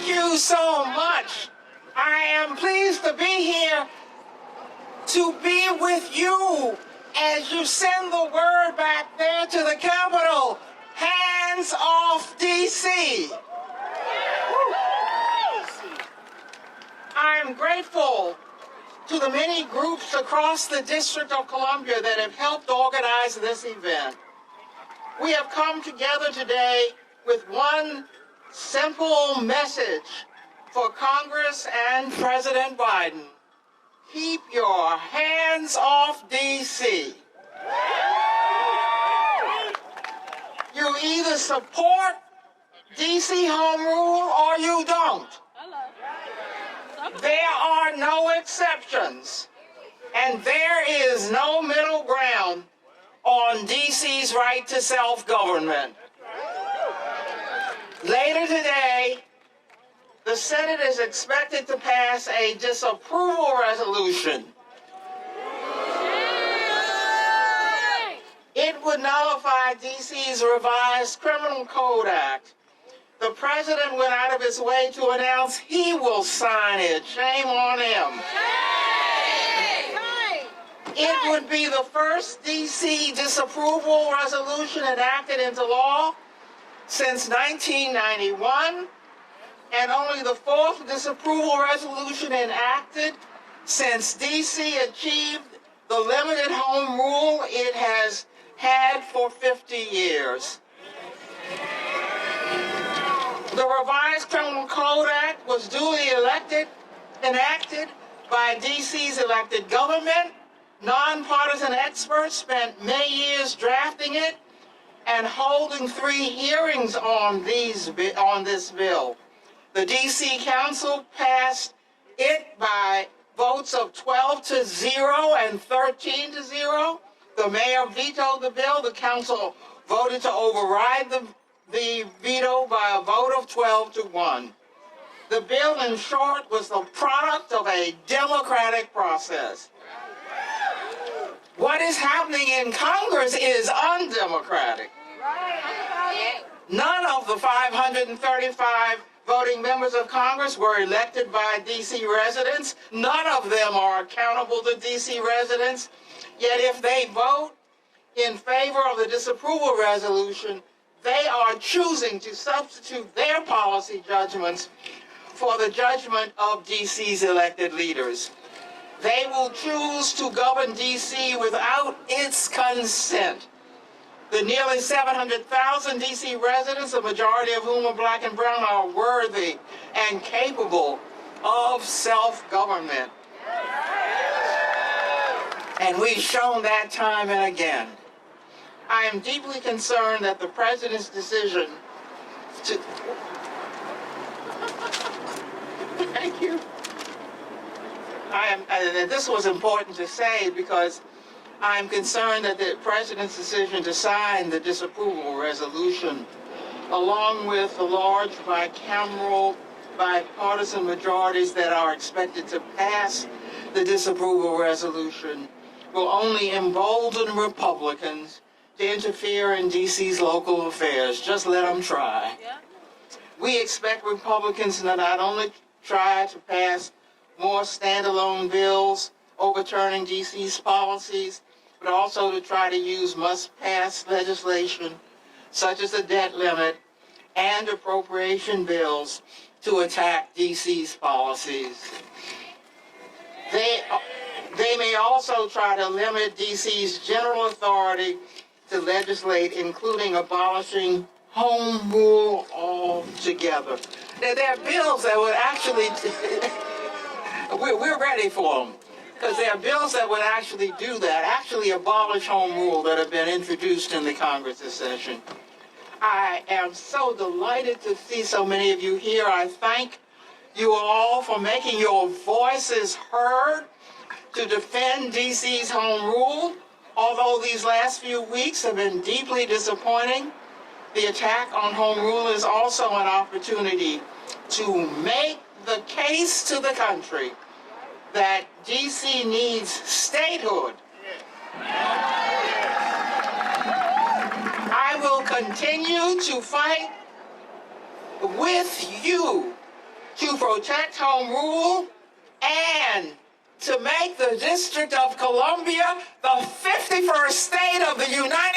Thank you so much. I am pleased to be here to be with you as you send the word back there to the Capitol. Hands off D.C. I am grateful to the many groups across the District of Columbia that have helped organize this event. We have come together today with one simple message for Congress and President Biden. Keep your hands off D.C. You either support D.C. home rule or you don't. There are no exceptions, and there is no middle ground on D.C.'s right to self-government. Later today, the Senate is expected to pass a disapproval resolution. It would nullify D.C.'s revised Criminal Code Act. The president went out of his way to announce he will sign it. Shame on him. It would be the first D.C. disapproval resolution enacted into law since 1991, and only the fourth disapproval resolution enacted since D.C. achieved the limited home rule it has had for 50 years. The revised Criminal Code Act was duly enacted by D.C.'s elected government. Nonpartisan experts spent many years drafting it and holding 3 hearings on this bill. The D.C. Council passed it by votes of 12-0 and 13-0. The mayor vetoed the bill. The council voted to override the veto by a vote of 12-1. The bill, in short, was the product of a democratic process. What is happening in Congress is undemocratic. None of the 535 voting members of Congress were elected by D.C. residents. None of them are accountable to D.C. residents. Yet if they vote in favor of the disapproval resolution, they are choosing to substitute their policy judgments for the judgment of D.C.'s elected leaders. They will choose to govern D.C. without its consent. The nearly 700,000 D.C. residents, the majority of whom are black and brown, are worthy and capable of self-government. And we've shown that time and again. I am deeply concerned that the president's decision to... Thank you. And this was important to say because I'm concerned that the president's decision to sign the disapproval resolution, along with the large bicameral, bipartisan majorities that are expected to pass the disapproval resolution, will only embolden Republicans to interfere in D.C.'s local affairs. Just let them try. Yeah. We expect Republicans to not only try to pass more standalone bills overturning D.C.'s policies, but also to try to use must-pass legislation, such as the debt limit and appropriation bills, to attack D.C.'s policies. They may also try to limit D.C.'s general authority to legislate, including abolishing home rule altogether. There are bills that would actually, we're ready for them, because there are bills that would actually do that, actually abolish home rule, that have been introduced in the Congress this session. I am so delighted to see so many of you here. I thank you all for making your voices heard to defend D.C.'s home rule. Although these last few weeks have been deeply disappointing, the attack on home rule is also an opportunity to make the case to the country that D.C. needs statehood. I will continue to fight with you to protect home rule, and to make the District of Columbia the 51st state of the United